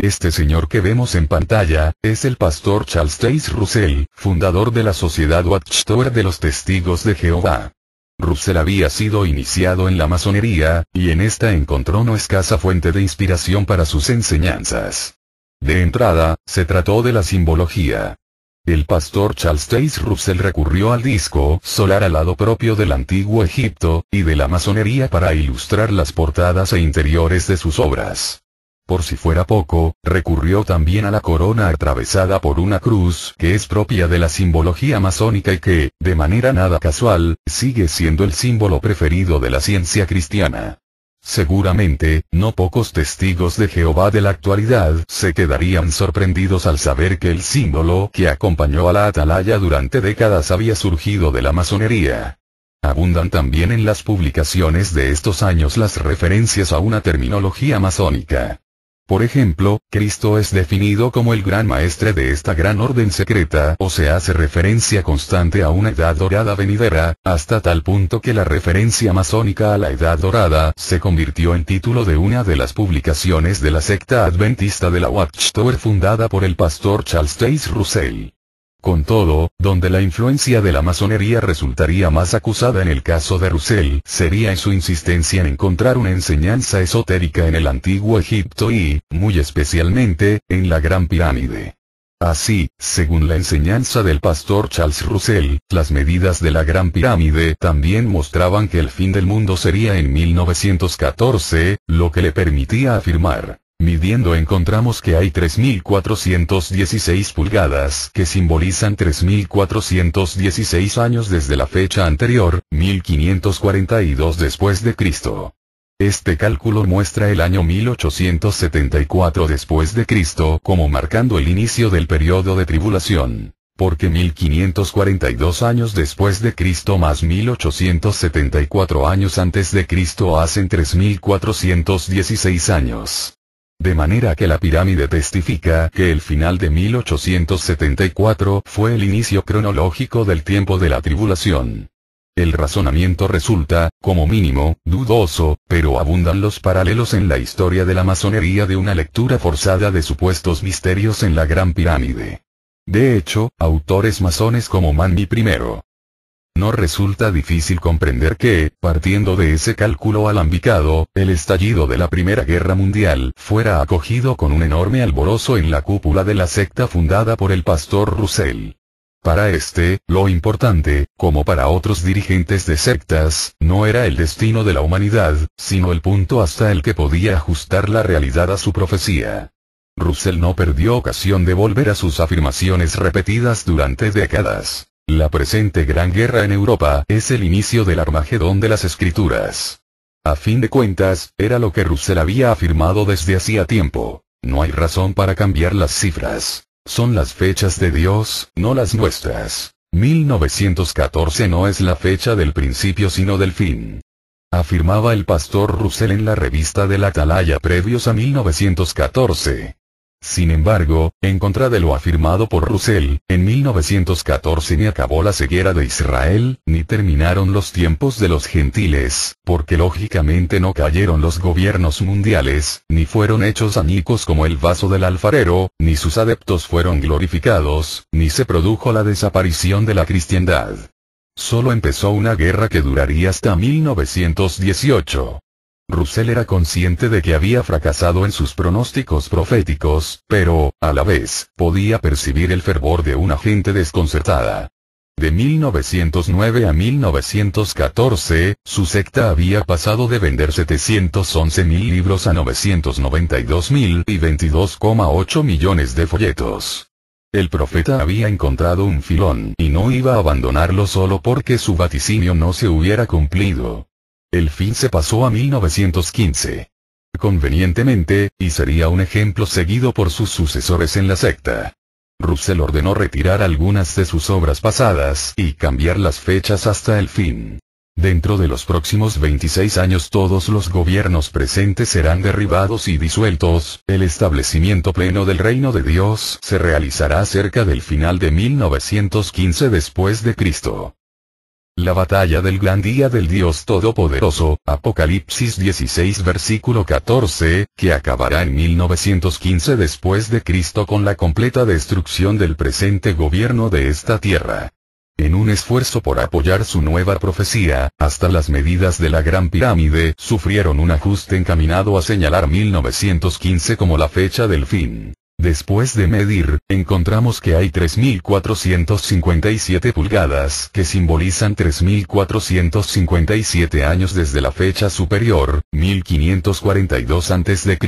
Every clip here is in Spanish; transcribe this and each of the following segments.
Este señor que vemos en pantalla, es el pastor Charles Taze Russell, fundador de la Sociedad Watchtower de los Testigos de Jehová. Russell había sido iniciado en la masonería, y en esta encontró no escasa fuente de inspiración para sus enseñanzas. De entrada, se trató de la simbología. El pastor Charles Taze Russell recurrió al disco solar alado propio del antiguo Egipto, y de la masonería para ilustrar las portadas e interiores de sus obras. Por si fuera poco, recurrió también a la corona atravesada por una cruz, que es propia de la simbología masónica y que, de manera nada casual, sigue siendo el símbolo preferido de la ciencia cristiana. Seguramente, no pocos testigos de Jehová de la actualidad se quedarían sorprendidos al saber que el símbolo que acompañó a la atalaya durante décadas había surgido de la masonería. Abundan también en las publicaciones de estos años las referencias a una terminología masónica. Por ejemplo, Cristo es definido como el gran maestre de esta gran orden secreta, o se hace referencia constante a una edad dorada venidera, hasta tal punto que la referencia masónica a la edad dorada se convirtió en título de una de las publicaciones de la secta adventista de la Watchtower fundada por el pastor Charles Taze Russell. Con todo, donde la influencia de la masonería resultaría más acusada en el caso de Russell, sería en su insistencia en encontrar una enseñanza esotérica en el antiguo Egipto y, muy especialmente, en la Gran Pirámide. Así, según la enseñanza del pastor Charles Russell, las medidas de la Gran Pirámide también mostraban que el fin del mundo sería en 1914, lo que le permitía afirmar: midiendo encontramos que hay 3.416 pulgadas que simbolizan 3.416 años desde la fecha anterior, 1542 después de Cristo. Este cálculo muestra el año 1874 después de Cristo como marcando el inicio del periodo de tribulación, porque 1542 años después de Cristo más 1874 años antes de Cristo hacen 3.416 años. De manera que la pirámide testifica que el final de 1874 fue el inicio cronológico del tiempo de la tribulación. El razonamiento resulta, como mínimo, dudoso, pero abundan los paralelos en la historia de la masonería de una lectura forzada de supuestos misterios en la Gran Pirámide. De hecho, autores masones como Manly I. No resulta difícil comprender que, partiendo de ese cálculo alambicado, el estallido de la Primera Guerra Mundial fuera acogido con un enorme alborozo en la cúpula de la secta fundada por el pastor Russell. Para lo importante, como para otros dirigentes de sectas, no era el destino de la humanidad, sino el punto hasta el que podía ajustar la realidad a su profecía. Russell no perdió ocasión de volver a sus afirmaciones repetidas durante décadas. La presente gran guerra en Europa es el inicio del Armagedón de las Escrituras. A fin de cuentas, era lo que Russell había afirmado desde hacía tiempo. No hay razón para cambiar las cifras. Son las fechas de Dios, no las nuestras. 1914 no es la fecha del principio sino del fin. Afirmaba el pastor Russell en la revista de la Atalaya previos a 1914. Sin embargo, en contra de lo afirmado por Russell, en 1914 ni acabó la ceguera de Israel, ni terminaron los tiempos de los gentiles, porque lógicamente no cayeron los gobiernos mundiales, ni fueron hechos añicos como el vaso del alfarero, ni sus adeptos fueron glorificados, ni se produjo la desaparición de la cristiandad. Solo empezó una guerra que duraría hasta 1918. Russell era consciente de que había fracasado en sus pronósticos proféticos, pero, a la vez, podía percibir el fervor de una gente desconcertada. De 1909 a 1914, su secta había pasado de vender 711.000 libros a 992.000 y 22,8 millones de folletos. El profeta había encontrado un filón y no iba a abandonarlo solo porque su vaticinio no se hubiera cumplido. El fin se pasó a 1915. Convenientemente, y sería un ejemplo seguido por sus sucesores en la secta. Russell ordenó retirar algunas de sus obras pasadas y cambiar las fechas hasta el fin. Dentro de los próximos 26 años todos los gobiernos presentes serán derribados y disueltos, el establecimiento pleno del reino de Dios se realizará cerca del final de 1915 después de Cristo. La batalla del gran día del Dios Todopoderoso, Apocalipsis 16 versículo 14, que acabará en 1915 después de Cristo con la completa destrucción del presente gobierno de esta tierra. En un esfuerzo por apoyar su nueva profecía, hasta las medidas de la Gran Pirámide sufrieron un ajuste encaminado a señalar 1915 como la fecha del fin. Después de medir, encontramos que hay 3.457 pulgadas que simbolizan 3.457 años desde la fecha superior, 1542 a.C.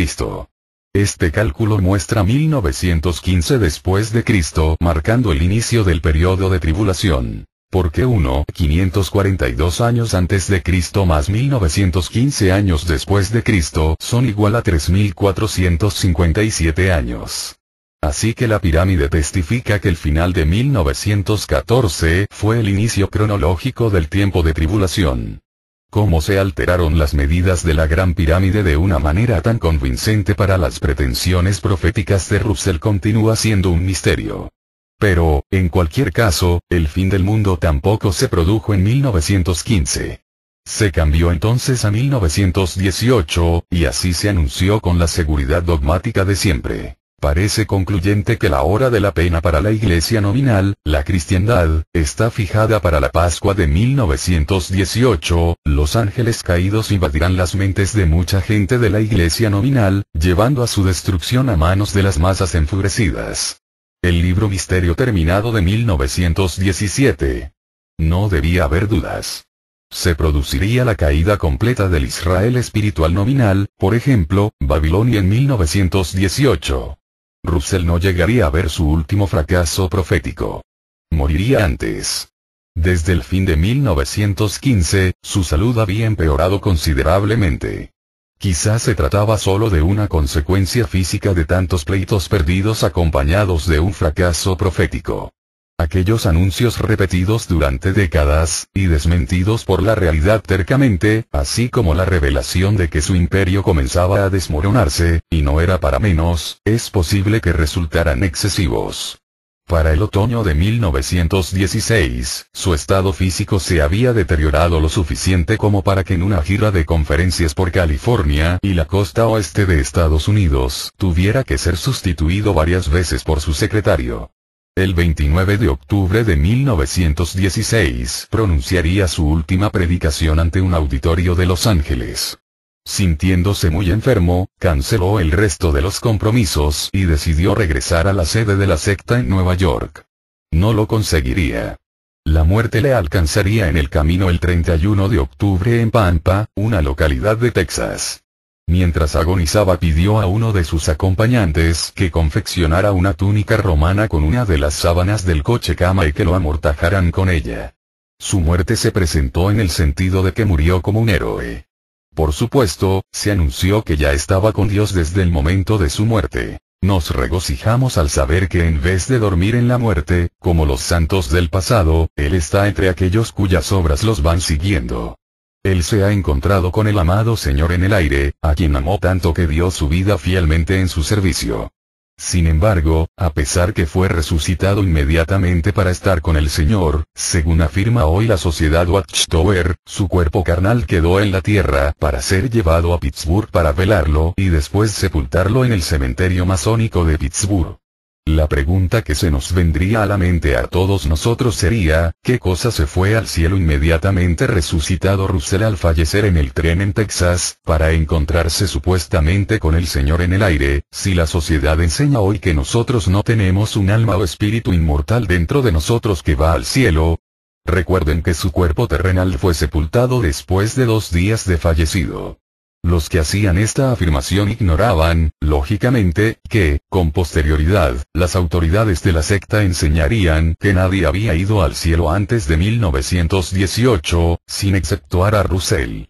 Este cálculo muestra 1915 después de Cristo marcando el inicio del periodo de tribulación. Porque 542 años antes de Cristo más 1915 años después de Cristo son igual a 3457 años. Así que la pirámide testifica que el final de 1914 fue el inicio cronológico del tiempo de tribulación. ¿Cómo se alteraron las medidas de la Gran Pirámide de una manera tan convincente para las pretensiones proféticas de Russell continúa siendo un misterio? Pero, en cualquier caso, el fin del mundo tampoco se produjo en 1915. Se cambió entonces a 1918, y así se anunció con la seguridad dogmática de siempre. Parece concluyente que la hora de la pena para la iglesia nominal, la cristiandad, está fijada para la Pascua de 1918, los ángeles caídos invadirán las mentes de mucha gente de la iglesia nominal, llevando a su destrucción a manos de las masas enfurecidas. El libro Misterio Terminado de 1917. No debía haber dudas. Se produciría la caída completa del Israel espiritual nominal, por ejemplo, Babilonia en 1918. Russell no llegaría a ver su último fracaso profético. Moriría antes. Desde el fin de 1915, su salud había empeorado considerablemente. Quizás se trataba solo de una consecuencia física de tantos pleitos perdidos acompañados de un fracaso profético. Aquellos anuncios repetidos durante décadas, y desmentidos por la realidad tercamente, así como la revelación de que su imperio comenzaba a desmoronarse, y no era para menos, es posible que resultaran excesivos. Para el otoño de 1916, su estado físico se había deteriorado lo suficiente como para que en una gira de conferencias por California y la costa oeste de Estados Unidos, tuviera que ser sustituido varias veces por su secretario. El 29 de octubre de 1916 pronunciaría su última predicación ante un auditorio de Los Ángeles. Sintiéndose muy enfermo, canceló el resto de los compromisos y decidió regresar a la sede de la secta en Nueva York. No lo conseguiría. La muerte le alcanzaría en el camino el 31 de octubre en Pampa, una localidad de Texas. Mientras agonizaba pidió a uno de sus acompañantes que confeccionara una túnica romana con una de las sábanas del coche cama y que lo amortajaran con ella. Su muerte se presentó en el sentido de que murió como un héroe. Por supuesto, se anunció que ya estaba con Dios desde el momento de su muerte. Nos regocijamos al saber que en vez de dormir en la muerte, como los santos del pasado, Él está entre aquellos cuyas obras los van siguiendo. Él se ha encontrado con el amado Señor en el aire, a quien amó tanto que dio su vida fielmente en su servicio. Sin embargo, a pesar que fue resucitado inmediatamente para estar con el Señor, según afirma hoy la sociedad Watchtower, su cuerpo carnal quedó en la tierra para ser llevado a Pittsburgh para velarlo y después sepultarlo en el cementerio masónico de Pittsburgh. La pregunta que se nos vendría a la mente a todos nosotros sería, ¿qué cosa se fue al cielo inmediatamente resucitado Russell al fallecer en el tren en Texas, para encontrarse supuestamente con el Señor en el aire, si la sociedad enseña hoy que nosotros no tenemos un alma o espíritu inmortal dentro de nosotros que va al cielo? Recuerden que su cuerpo terrenal fue sepultado después de 2 días de fallecido. Los que hacían esta afirmación ignoraban, lógicamente, que, con posterioridad, las autoridades de la secta enseñarían que nadie había ido al cielo antes de 1918, sin exceptuar a Russell.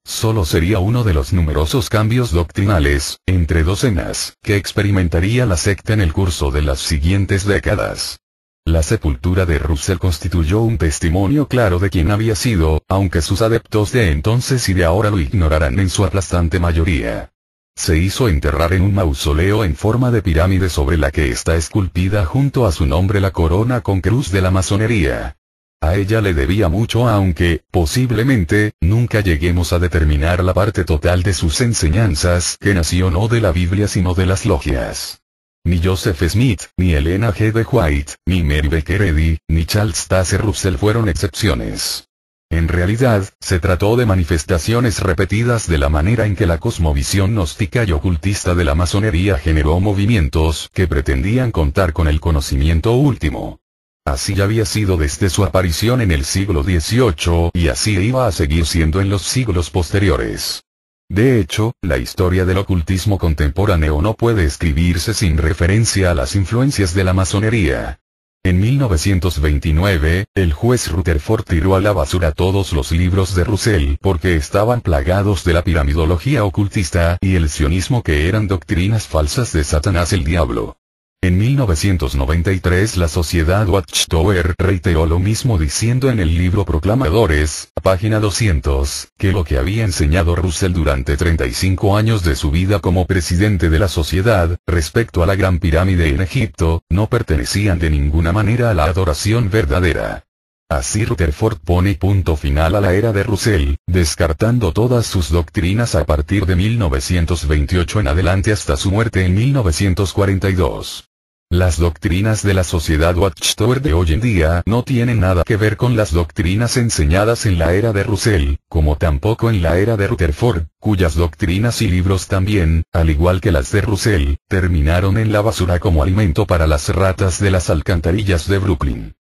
Solo sería uno de los numerosos cambios doctrinales, entre docenas, que experimentaría la secta en el curso de las siguientes décadas. La sepultura de Russell constituyó un testimonio claro de quién había sido, aunque sus adeptos de entonces y de ahora lo ignorarán en su aplastante mayoría. Se hizo enterrar en un mausoleo en forma de pirámide sobre la que está esculpida junto a su nombre la corona con cruz de la masonería. A ella le debía mucho, aunque, posiblemente, nunca lleguemos a determinar la parte total de sus enseñanzas, que nació no de la Biblia sino de las logias. Ni Joseph Smith, ni Elena G. de White, ni Mary Baker Eddy, ni Charles Taze Russell fueron excepciones. En realidad, se trató de manifestaciones repetidas de la manera en que la cosmovisión gnóstica y ocultista de la masonería generó movimientos que pretendían contar con el conocimiento último. Así había sido desde su aparición en el siglo XVIII, y así iba a seguir siendo en los siglos posteriores. De hecho, la historia del ocultismo contemporáneo no puede escribirse sin referencia a las influencias de la masonería. En 1929, el juez Rutherford tiró a la basura todos los libros de Russell porque estaban plagados de la piramidología ocultista y el sionismo, que eran doctrinas falsas de Satanás el diablo. En 1993 la Sociedad Watchtower reiteró lo mismo, diciendo en el libro Proclamadores, página 200, que lo que había enseñado Russell durante 35 años de su vida como presidente de la sociedad, respecto a la Gran Pirámide en Egipto, no pertenecían de ninguna manera a la adoración verdadera. Así Rutherford pone punto final a la era de Russell, descartando todas sus doctrinas a partir de 1928 en adelante hasta su muerte en 1942. Las doctrinas de la Sociedad Watchtower de hoy en día no tienen nada que ver con las doctrinas enseñadas en la era de Russell, como tampoco en la era de Rutherford, cuyas doctrinas y libros también, al igual que las de Russell, terminaron en la basura como alimento para las ratas de las alcantarillas de Brooklyn.